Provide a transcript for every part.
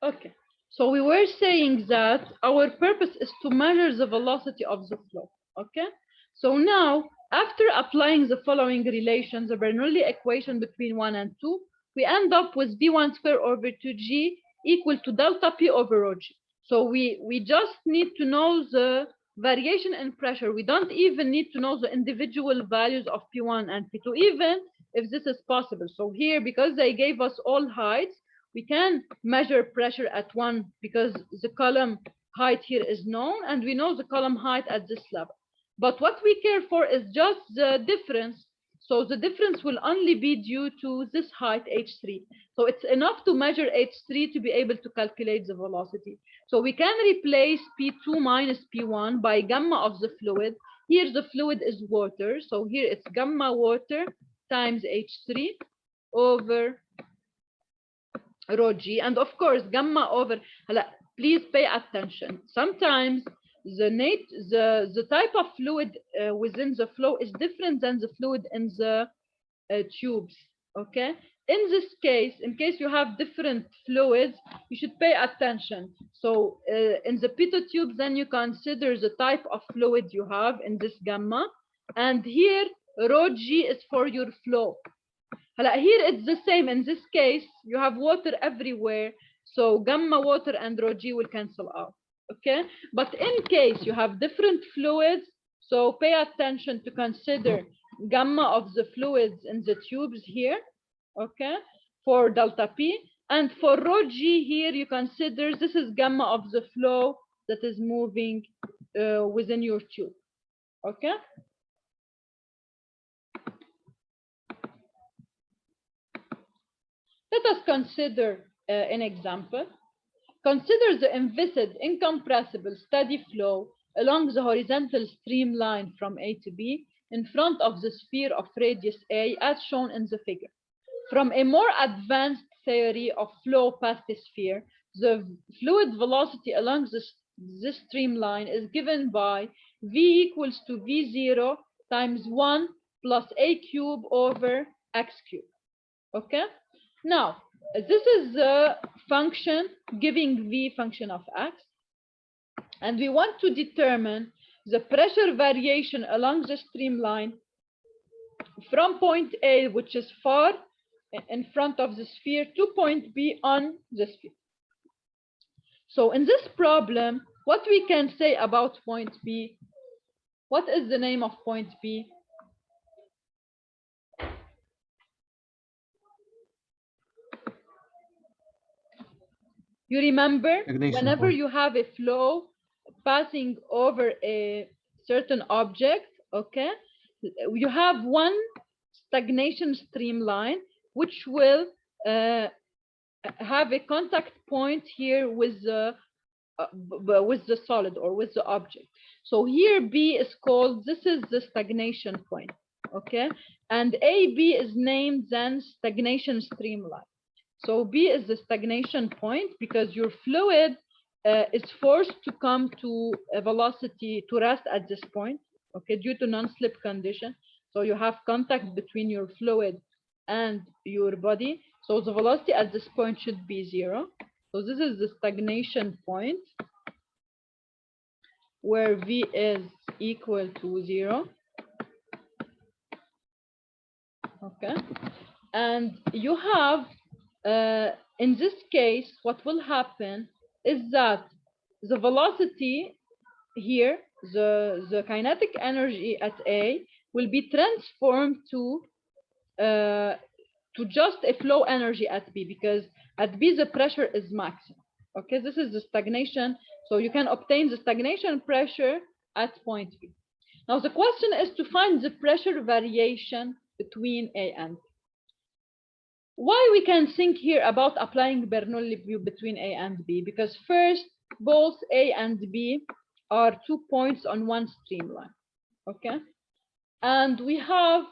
Okay. So we were saying that our purpose is to measure the velocity of the flow. Okay. So now, after applying the following relation, the Bernoulli equation between 1 and 2, we end up with V1 square over 2G equal to delta P over rho G. So we just need to know the variation in pressure. We don't even need to know the individual values of P1 and P2, even if this is possible. So here, because they gave us all heights, we can measure pressure at one because the column height here is known and we know the column height at this level. But what we care for is just the difference. So the difference will only be due to this height h3. So it's enough to measure h3 to be able to calculate the velocity. So we can replace P2 minus P1 by gamma of the fluid. Here the fluid is water. So here it's gamma water times h3 over rho g, and of course gamma over. Please pay attention. Sometimes the type of fluid within the flow is different than the fluid in the tubes. Okay. In this case, in case you have different fluids, you should pay attention. So in the pitot tubes, then you consider the type of fluid you have in this gamma, and here rho g is for your flow. Here it's the same. In this case, you have water everywhere, so gamma water and rho g will cancel out. Okay, but in case you have different fluids, so pay attention to consider gamma of the fluids in the tubes here. Okay, for delta P, and for rho g here you consider this is gamma of the flow that is moving within your tube. Okay. Let us consider an example. Consider the envisaged incompressible steady flow along the horizontal streamline from A to B in front of the sphere of radius A as shown in the figure. From a more advanced theory of flow past the sphere, the fluid velocity along this streamline is given by V equals to V0 times 1 plus A cube over X cube. Okay? Now, this is the function giving V function of X. And we want to determine the pressure variation along the streamline from point A, which is far in front of the sphere, to point B on the sphere. So in this problem, what we can say about point B? What is the name of point B? You remember, whenever you have a flow passing over a certain object, okay, you have one stagnation streamline which will have a contact point here with the solid or with the object. So here B is called, this is the stagnation point, okay, and AB is named then stagnation streamline. So B is the stagnation point because your fluid is forced to come to a velocity to rest at this point, okay, due to non-slip condition. So you have contact between your fluid and your body. So the velocity at this point should be 0. So this is the stagnation point where V is equal to 0. Okay. And you have, in this case, what will happen is that the velocity here, the kinetic energy at A will be transformed to just a flow energy at B, because at B the pressure is maximum. Okay, this is the stagnation. So you can obtain the stagnation pressure at point B. Now the question is to find the pressure variation between A and B. Why we can think here about applying Bernoulli view between A and B? Because first, both A and B are 2 points on one streamline, okay? And we have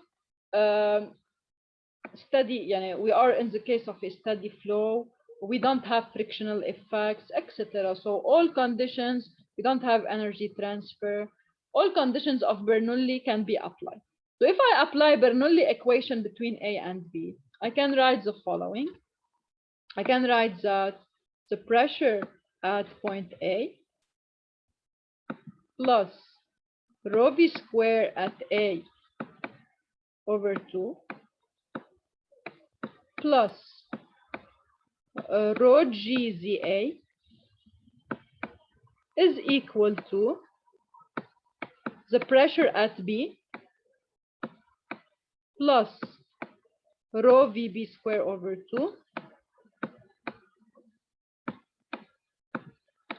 we are in the case of a steady flow, we don't have frictional effects, etc. So all conditions, we don't have energy transfer, all conditions of Bernoulli can be applied. So if I apply Bernoulli equation between A and B, I can write the following. I can write that the pressure at point A plus rho v square at A over 2 plus rho g ZA is equal to the pressure at B plus rho VB square over 2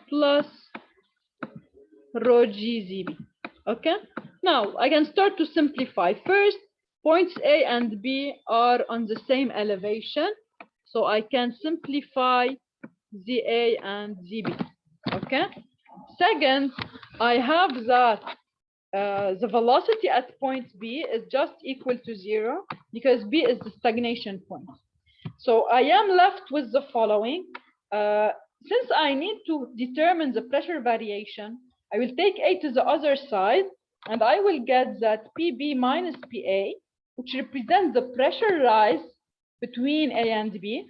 plus rho GZB. Okay, now I can start to simplify. First, points A and B are on the same elevation, so I can simplify ZA and ZB. Okay, second, I have that the velocity at point B is just equal to 0 because B is the stagnation point. So I am left with the following. Since I need to determine the pressure variation, I will take A to the other side, and I will get that PB minus PA, which represents the pressure rise between A and B.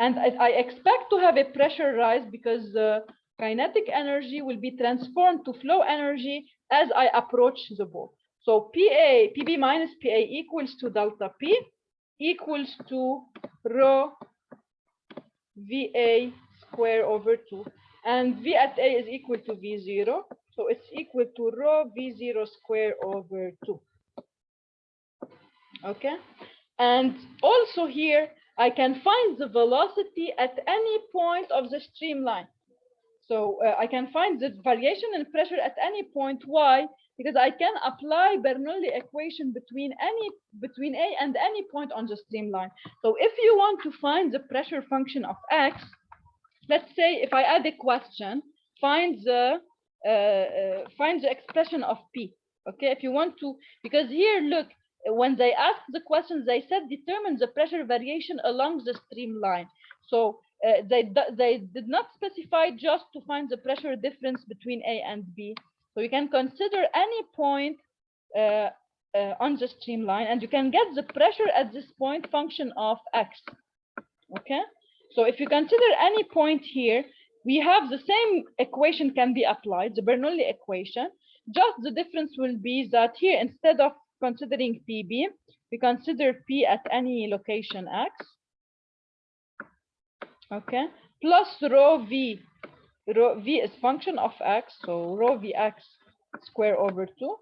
And I expect to have a pressure rise because the kinetic energy will be transformed to flow energy as I approach the ball. So PB minus PA equals to delta P equals to rho VA square over 2. And V at A is equal to V0. So it's equal to rho V0 square over 2. Okay. And also here, I can find the velocity at any point of the streamline. So I can find the variation in pressure at any point. Why? Because I can apply Bernoulli equation between A and any point on the streamline. So if you want to find the pressure function of X, let's say if I add a question, find the expression of P. Okay, if you want to, because here look, when they asked the questions, they said determine the pressure variation along the streamline. So they did not specify just to find the pressure difference between A and B. So you can consider any point on the streamline, and you can get the pressure at this point function of X. Okay, so if you consider any point here, we have the same equation can be applied, the Bernoulli equation. Just the difference will be that here, instead of considering PB, we consider P at any location X. Okay, plus rho V is function of X, so rho Vx square over 2,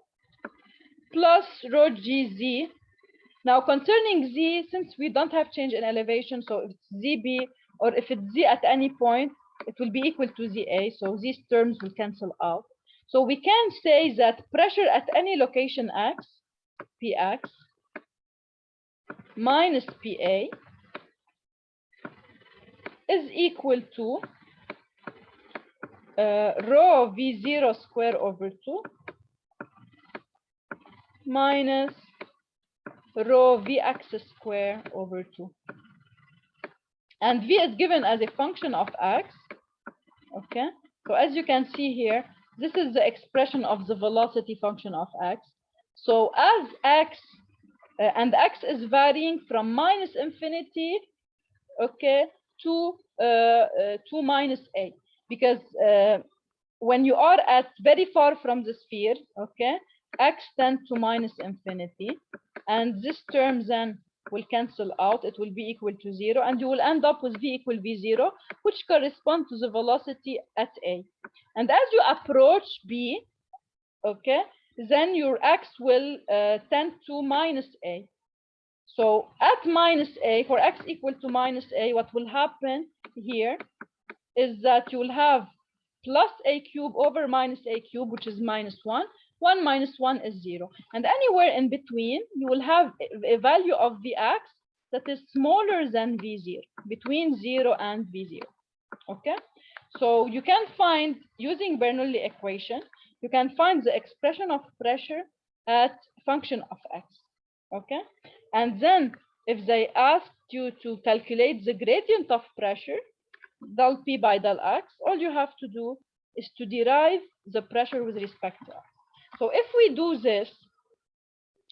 plus rho GZ. Now concerning Z, since we don't have change in elevation, so if it's ZB or if it's Z at any point, it will be equal to ZA, so these terms will cancel out. So we can say that pressure at any location X, Px, minus Pa is equal to rho V0 square over 2 minus rho Vx square over 2. And V is given as a function of X. Okay, so as you can see here, this is the expression of the velocity function of X. So as X, and X is varying from minus infinity, okay, to minus A, because when you are at very far from the sphere, okay, X tends to minus infinity, and this term then will cancel out. It will be equal to 0, and you will end up with V equal V0, which corresponds to the velocity at A. And as you approach B, okay, then your X will tend to minus A. So at minus A, for X equal to minus A, what will happen here is that you will have plus A cube over minus A cube, which is minus 1. 1 minus 1 is 0. And anywhere in between, you will have a value of Vx that is smaller than V0, between 0 and V0. Okay? So you can find, using Bernoulli equation, you can find the expression of pressure at function of X. Okay? And then if they asked you to calculate the gradient of pressure, del P by del X, all you have to do is to derive the pressure with respect to X. So if we do this,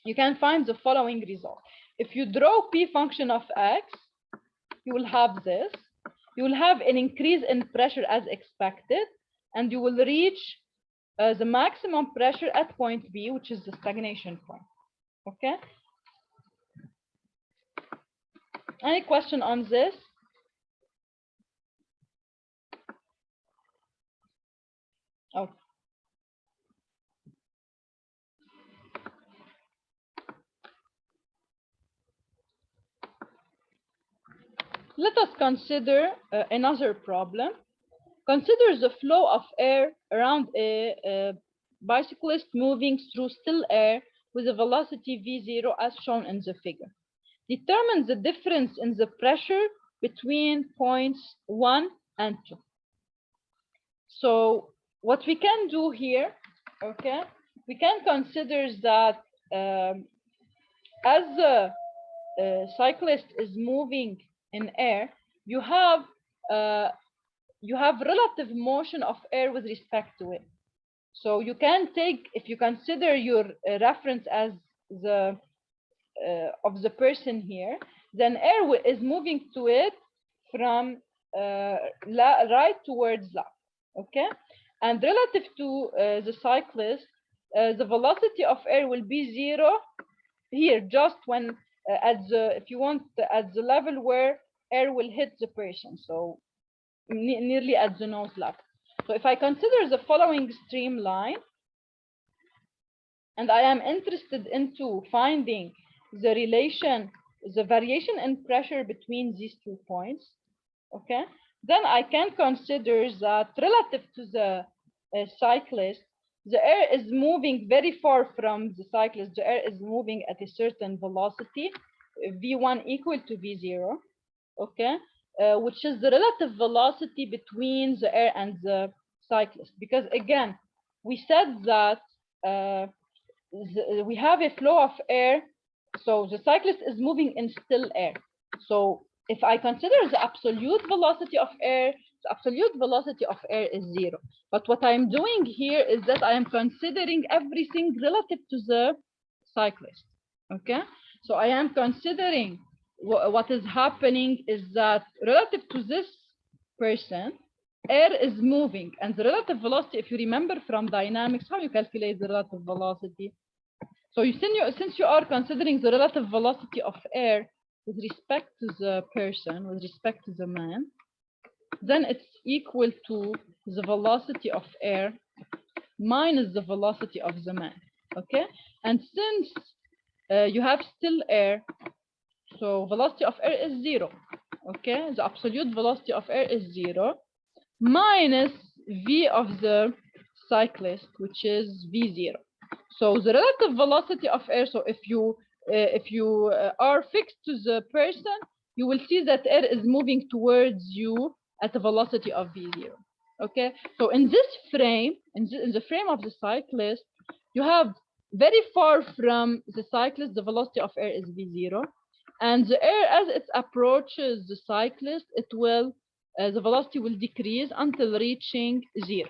you can find the following result. If you draw P function of X, you will have this. you will have an increase in pressure as expected, and you will reach the maximum pressure at point B, which is the stagnation point. Okay? Any question on this? Okay. Let us consider another problem. Consider the flow of air around a bicyclist moving through still air with a velocity v0 as shown in the figure. Determine the difference in the pressure between points 1 and 2. So what we can do here, okay, we can consider that as the cyclist is moving in air, you have relative motion of air with respect to it. So you can take, if you consider your reference as the of the person here, then air is moving to it from right towards left. Okay, and relative to the cyclist, the velocity of air will be 0 here, just when at the, if you want, at the level where air will hit the person, so nearly at the nose level. So if I consider the following streamline, and I am interested into finding the relation, the variation in pressure between these 2 points, okay, then I can consider that relative to the cyclist, the air is moving very far from the cyclist. The air is moving at a certain velocity, v1 equal to v0, okay, which is the relative velocity between the air and the cyclist. Because again, we said that we have a flow of air, so the cyclist is moving in still air. So if I consider the absolute velocity of air, the absolute velocity of air is 0. But what I'm doing here is that I am considering everything relative to the cyclist. Okay, so I am considering what is happening is that relative to this person, air is moving, and the relative velocity, if you remember from dynamics, how you calculate the relative velocity. So since you are considering the relative velocity of air with respect to the person, with respect to the man, then it's equal to the velocity of air minus the velocity of the man. Okay, and since you have still air, so velocity of air is 0. Okay, the absolute velocity of air is 0 minus v of the cyclist, which is v0. So the relative velocity of air, so if you are fixed to the person, you will see that air is moving towards you at a velocity of v0. Okay, so in this frame, in the frame of the cyclist, you have very far from the cyclist, the velocity of air is v0, and the air, as it approaches the cyclist, it will the velocity will decrease until reaching 0.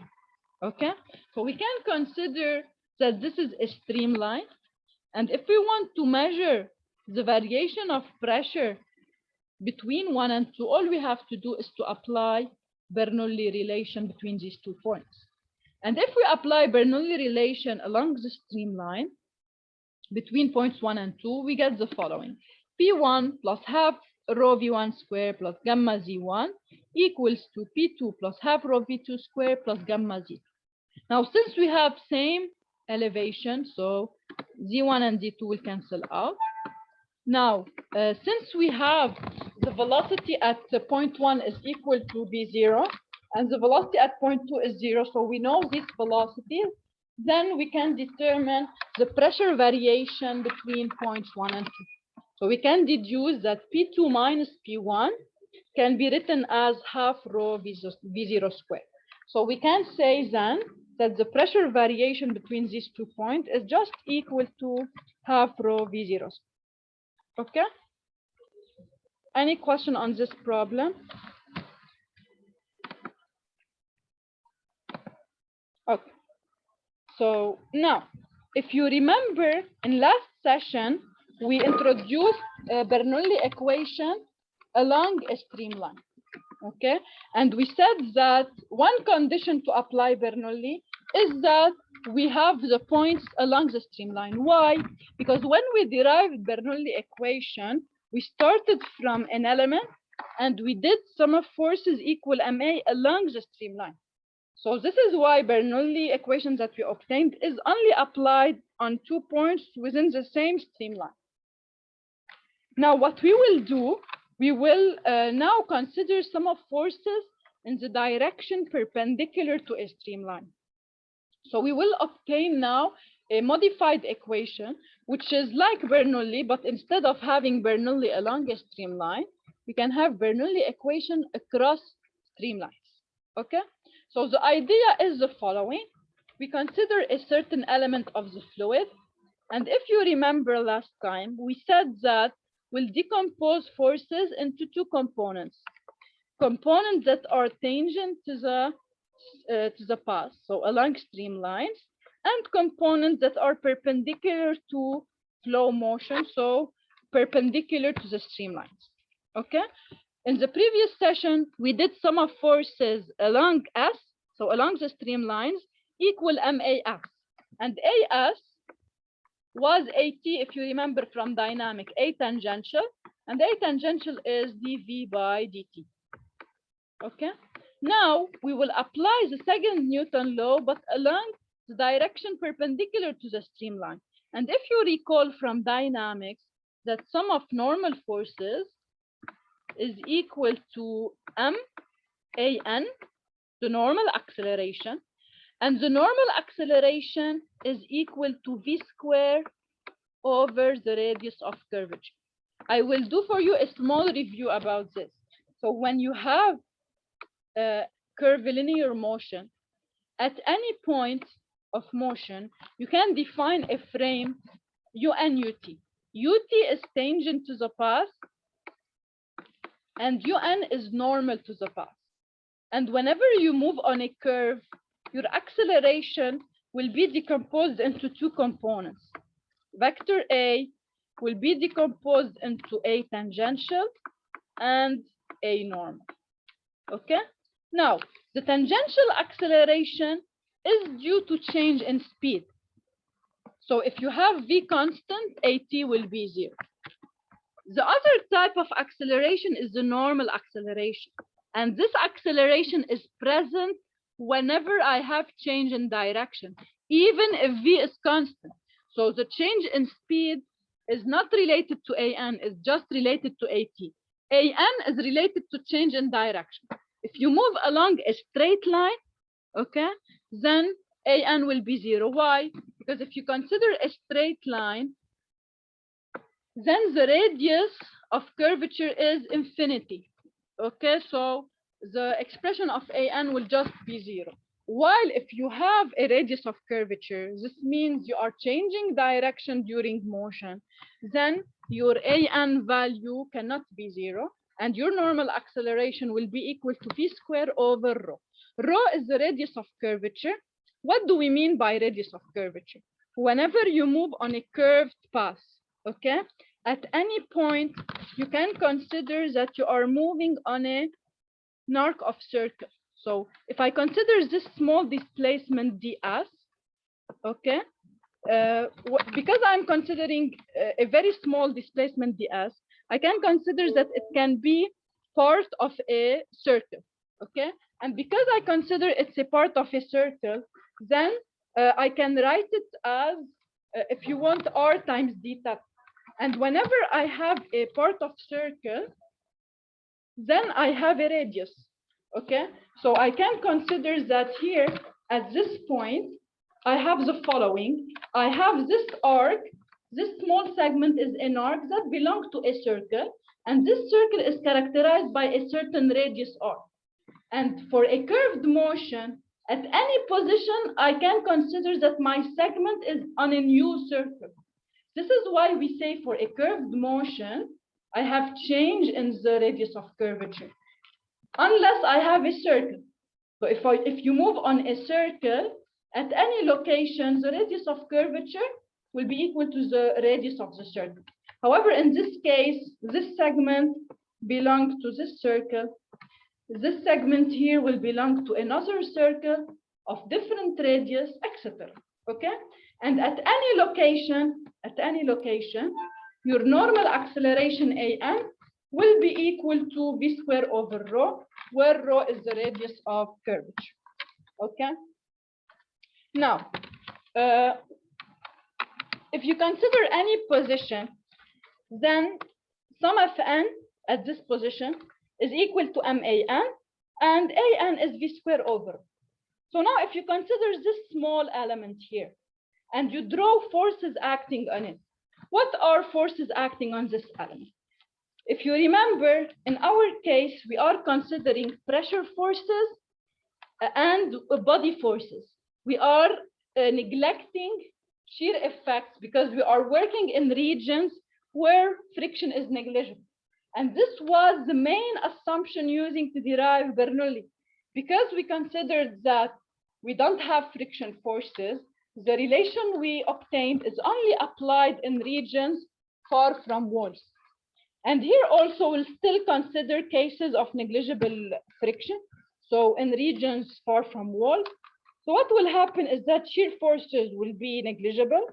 Okay, so we can consider that this is a streamline, and if we want to measure the variation of pressure between 1 and 2, all we have to do is to apply Bernoulli relation between these 2 points. And if we apply Bernoulli relation along the streamline between points 1 and 2, we get the following: P1 plus half rho V1 square plus gamma Z1 equals to P2 plus half rho V2 square plus gamma Z2. Now, since we have same elevation, so Z1 and Z2 will cancel out. Now, since we have the velocity at point 1 is equal to V0, and the velocity at point 2 is 0, so we know these velocities, then we can determine the pressure variation between points 1 and 2. So we can deduce that P2 minus P1 can be written as half rho V0 squared. So we can say then that the pressure variation between these 2 points is just equal to half rho V0 squared. Okay? Any question on this problem? Okay. So now, if you remember, in last session, we introduced a Bernoulli equation along a streamline. Okay, and we said that one condition to apply Bernoulli is that we have the points along the streamline. Why? Because when we derived Bernoulli equation, we started from an element and we did sum of forces equal ma along the streamline. So this is why Bernoulli equation that we obtained is only applied on 2 points within the same streamline. Now what we will do, we will now consider sum of forces in the direction perpendicular to a streamline. So we will obtain now a modified equation, which is like Bernoulli, but instead of having Bernoulli along a streamline, we can have Bernoulli equation across streamlines. Okay? So the idea is the following. We consider a certain element of the fluid. And if you remember last time, we said that we'll decompose forces into two components. Components that are tangent to the path, so along streamlines, and components that are perpendicular to flow motion, so perpendicular to the streamlines. Okay? In the previous session, we did sum of forces along S, so along the streamlines, equal MAS. And AS was AT, if you remember from dynamic, A tangential, and A tangential is dV by dt. Okay? Now, we will apply the second Newton law, but along the direction perpendicular to the streamline. And if you recall from dynamics that sum of normal forces is equal to MAN, the normal acceleration, and the normal acceleration is equal to V square over the radius of curvature. I will do for you a small review about this. So when you have a curvilinear motion, at any point of motion, you can define a frame UN UT. UT is tangent to the path, and UN is normal to the path. And whenever you move on a curve, your acceleration will be decomposed into two components. Vector A will be decomposed into A tangential and A normal. Okay? Now, the tangential acceleration is due to change in speed. So if you have V constant, AT will be 0. The other type of acceleration is the normal acceleration. And this acceleration is present whenever I have change in direction, even if V is constant. So the change in speed is not related to AN, it's just related to AT. AN is related to change in direction. If you move along a straight line, okay, then AN will be 0. Why? Because if you consider a straight line, then the radius of curvature is infinity. Okay, so the expression of AN will just be 0. While if you have a radius of curvature, this means you are changing direction during motion, then your AN value cannot be 0, and your normal acceleration will be equal to V square over rho. Rho is the radius of curvature. What do we mean by radius of curvature? Whenever you move on a curved path, okay, at any point, you can consider that you are moving on an arc of circle. So if I consider this small displacement ds, okay, because I'm considering a very small displacement ds, I can consider that it can be part of a circle, okay? And because I consider it's a part of a circle, then I can write it as, if you want, r times d theta. And whenever I have a part of circle, then I have a radius, okay? So I can consider that here at this point, I have the following. I have this arc, this small segment is an arc that belongs to a circle, and this circle is characterized by a certain radius r. And for a curved motion, at any position, I can consider that my segment is on a new circle. This is why we say for a curved motion, I have change in the radius of curvature, unless I have a circle. So if you move on a circle, at any location, the radius of curvature will be equal to the radius of the circle. However, in this case, this segment belongs to this circle, This segment here will belong to another circle of different radius, etc. Okay? And at any location, your normal acceleration an will be equal to v squared over rho, where rho is the radius of curvature. Okay? Now, if you consider any position, then sum of n at this position is equal to MAN, and AN is V squared over. So now if you consider this small element here, and you draw forces acting on it, what are forces acting on this element? If you remember, in our case, we are considering pressure forces and body forces. We are neglecting shear effects because we are working in regions where friction is negligible. And this was the main assumption using to derive Bernoulli. Because we considered that we don't have friction forces, the relation we obtained is only applied in regions far from walls. And here also we'll still consider cases of negligible friction. So in regions far from walls. So what will happen is that shear forces will be negligible.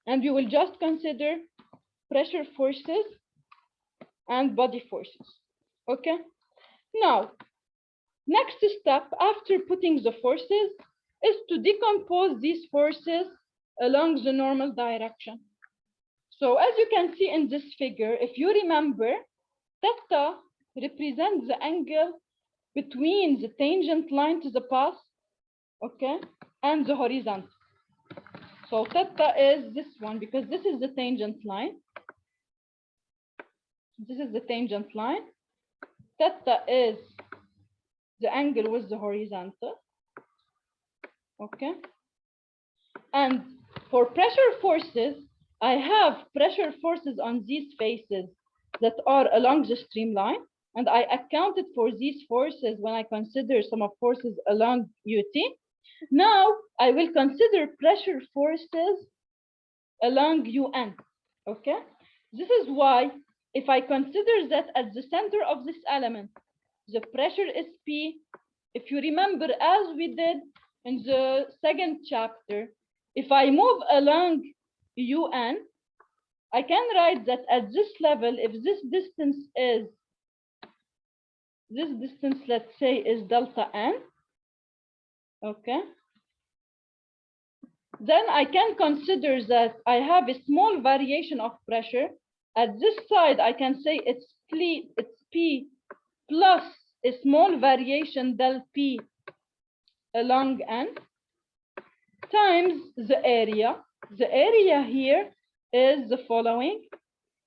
And you will just consider pressure forces and body forces. Okay? Now, next step after putting the forces is to decompose these forces along the normal direction. So as you can see in this figure, if you remember, theta represents the angle between the tangent line to the path, okay, and the horizontal. So theta is this one because this is the tangent line. This is the tangent line. Theta is the angle with the horizontal. Okay. And for pressure forces, I have pressure forces on these faces that are along the streamline. And I accounted for these forces when I consider some of forces along UT. Now I will consider pressure forces along UN. Okay. This is why if I consider that at the center of this element, the pressure is P, if you remember, as we did in the second chapter, if I move along UN, I can write that at this level, if this distance, let's say, is delta N, okay, then I can consider that I have a small variation of pressure. At this side, I can say it's P plus a small variation del P along N times the area. The area here is the following.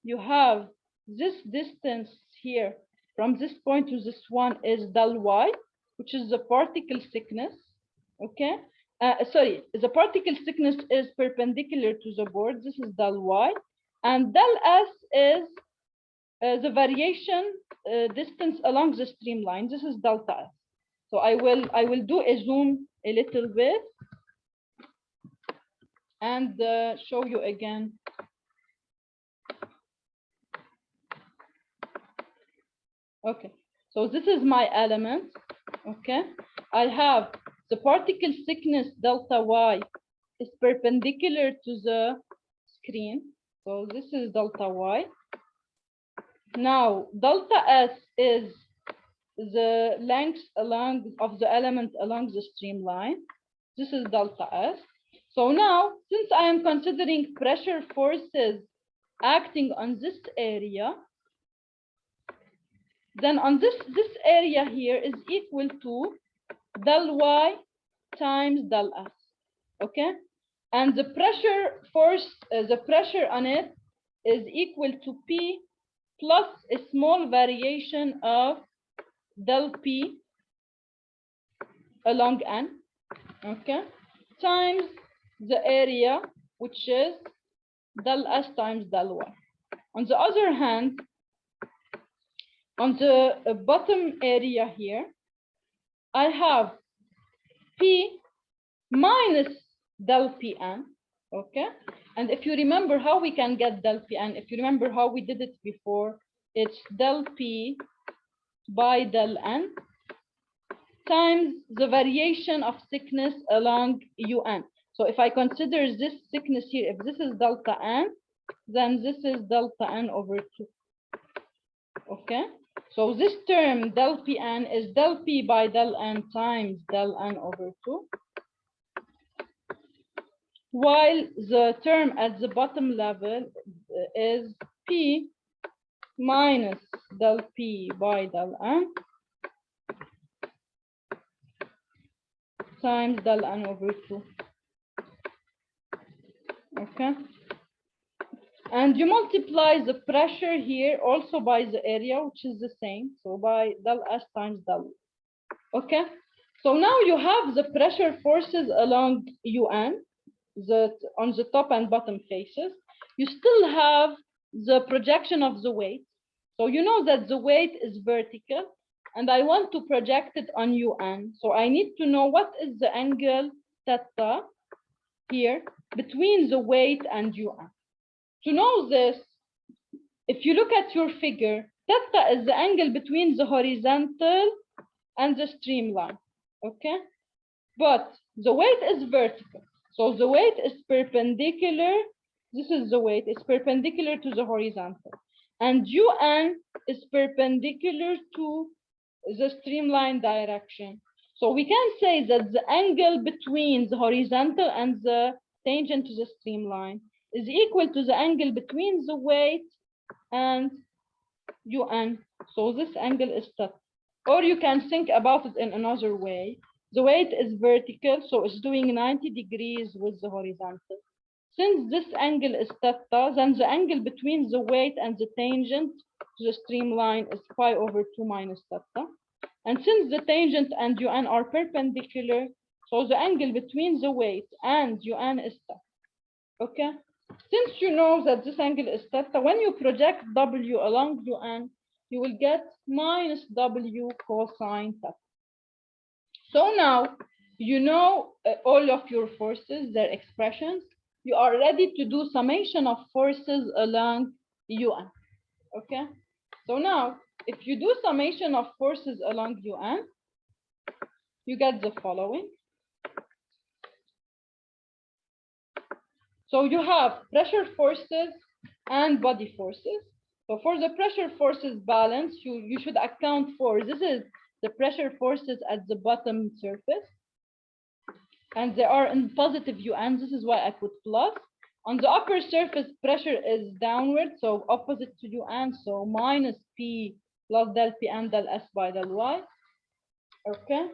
You have this distance here from this point to this one is del Y, which is the particle thickness, okay? The particle thickness is perpendicular to the board. This is del Y. And del S is the variation distance along the streamline. This is delta S. So I will do a zoom a little bit and show you again. Okay, so this is my element. Okay, I have the particle thickness delta Y is perpendicular to the screen. So this is delta Y. Now delta S is the length of the element along the streamline. This is delta S. So now, since I am considering pressure forces acting on this area, then on this area here is equal to del Y times del S. Okay, and the pressure force, the pressure on it is equal to P plus a small variation of del P along N, okay, times the area, which is del S times del Y. On the other hand, on the bottom area here, I have P minus del Pn, okay? And if you remember how we can get del Pn, if you remember how we did it before, it's del P by del N times the variation of thickness along UN. So if I consider this thickness here, if this is delta N, then this is delta N over 2. Okay? So this term del Pn is del P by del N times del N over 2. While the term at the bottom level is P minus del P by del N times del N over 2. Okay? And you multiply the pressure here also by the area, which is the same. So by del S times del. Okay? So now you have the pressure forces along UN, on the top and bottom faces. You still have the projection of the weight. So you know that the weight is vertical, and I want to project it on UN. So I need to know what is the angle theta here between the weight and UN. To know this, if you look at your figure, theta is the angle between the horizontal and the streamline, okay? But the weight is vertical. So the weight is perpendicular. This is the weight, it's perpendicular to the horizontal. And UN is perpendicular to the streamline direction. So we can say that the angle between the horizontal and the tangent to the streamline is equal to the angle between the weight and UN. So this angle is theta. Or you can think about it in another way. The weight is vertical, so it's doing 90 degrees with the horizontal. Since this angle is theta, then the angle between the weight and the tangent to the streamline is pi over 2 minus theta. And since the tangent and UN are perpendicular, so the angle between the weight and UN is theta. Okay? Since you know that this angle is theta, when you project W along UN, you will get minus W cosine theta. So now you know all of your forces, their expressions. You are ready to do summation of forces along UN. Okay? So now, if you do summation of forces along UN, you get the following. So you have pressure forces and body forces. So for the pressure forces balance, you should account for, this is the pressure forces at the bottom surface. And they are in positive UN, this is why I put plus. On the upper surface, pressure is downward, so opposite to UN, so minus P plus del P and del S by del Y. Okay,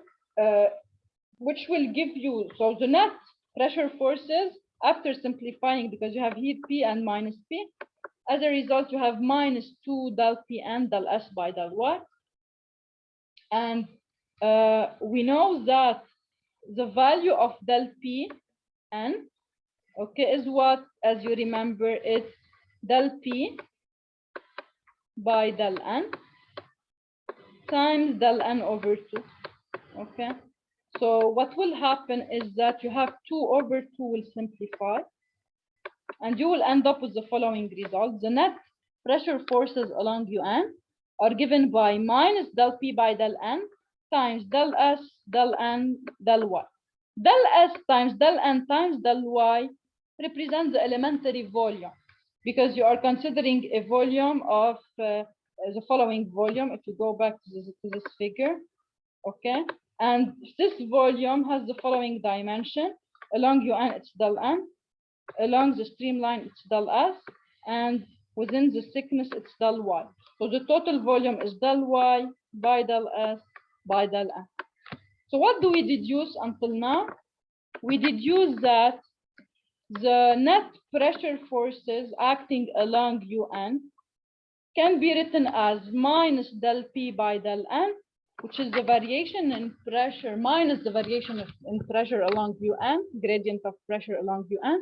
which will give you, so the net pressure forces after simplifying, because you have here P and minus P, as a result, you have minus 2 del P and del S by del Y. And we know that the value of del P n, okay, is what, as you remember, it's del P by del N times del N over 2, okay? So what will happen is that you have 2 over 2 will simplify, and you will end up with the following result. The net pressure forces along UN are given by minus del P by del N times del S, del N, del Y. Del S times del N times del Y represents the elementary volume, because you are considering a volume of the following volume. If you go back to this figure, okay, and this volume has the following dimension. Along UN, it's del N. Along the streamline, it's del S. And within the thickness, it's del Y. So the total volume is del Y by del S by del N. So what do we deduce until now? We deduce that the net pressure forces acting along UN can be written as minus del P by del N, which is the variation in pressure minus the variation in pressure along UN, gradient of pressure along UN,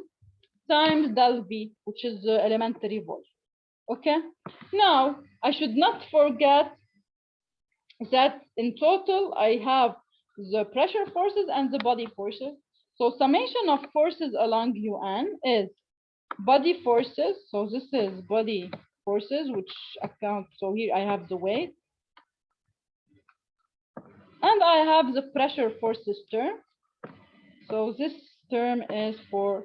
times del V, which is the elementary volume. Okay? Now, I should not forget that in total, I have the pressure forces and the body forces. So summation of forces along UN is body forces. So this is body forces, which account, so here I have the weight. And I have the pressure forces term. So this term is for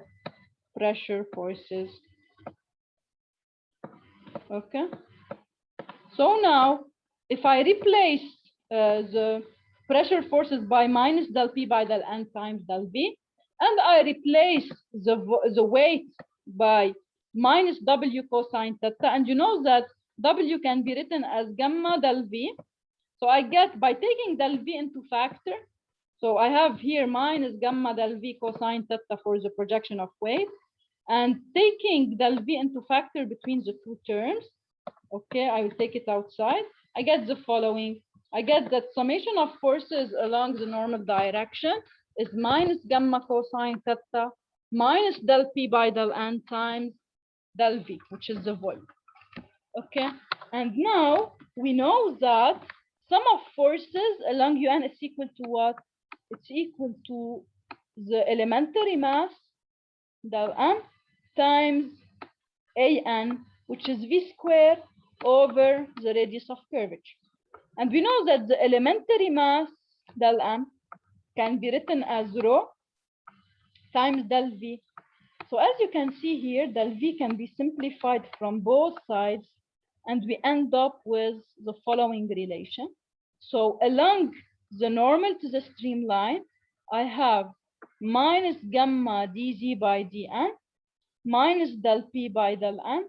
pressure forces. Okay. So now, if I replace the pressure forces by minus del P by del N times del V, and I replace the weight by minus W cosine theta, and you know that W can be written as gamma del V. So I get, by taking del V into factor, so I have here minus gamma del V cosine theta for the projection of weight, and taking del V into factor between the two terms, okay, I will take it outside. I get the following. I get that summation of forces along the normal direction is minus gamma cosine theta minus del P by del N times del V, which is the volume. Okay, and now we know that sum of forces along UN is equal to what? It's equal to the elementary mass del M times AN, which is V squared over the radius of curvature. And we know that the elementary mass del M can be written as rho times del V. So as you can see here, del V can be simplified from both sides, and we end up with the following relation. So along the normal to the streamline, I have minus gamma dz by dn minus del P by del N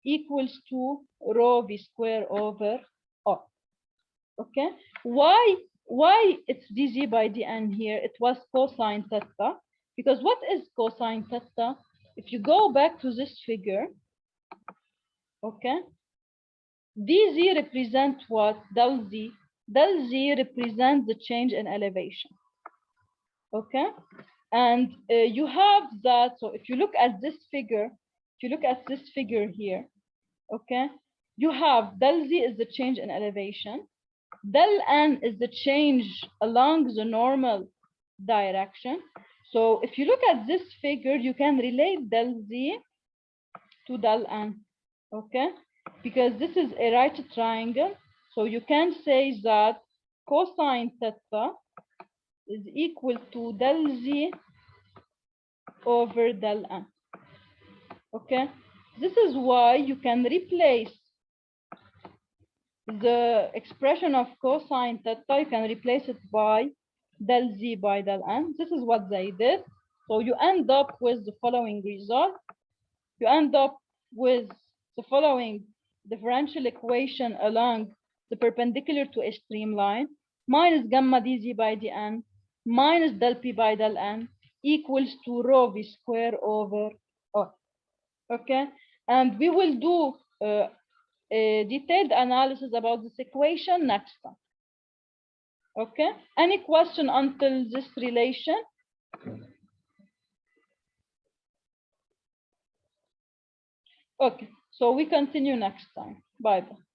equals to rho V square over O. Okay, why it's dz by dn here? It was cosine theta, because what is cosine theta? If you go back to this figure, okay, dz represents what? Del z. Del z represents the change in elevation. Okay, and you have that. So if you look at this figure, here, okay, you have del z is the change in elevation. Del n is the change along the normal direction. So if you look at this figure, you can relate del z to del n, okay? Because this is a right triangle. So you can say that cosine theta is equal to del z over del n, okay? This is why you can replace the expression of cosine theta, you can replace it by del z by del n. This is what they did. So you end up with the following result. You end up with the following differential equation along the perpendicular to a streamline, minus gamma dz by dn minus del P by del N equals to rho V square over O. Okay, and we will do a detailed analysis about this equation next time. Okay, any question until this relation? Okay, so we continue next time. Bye bye.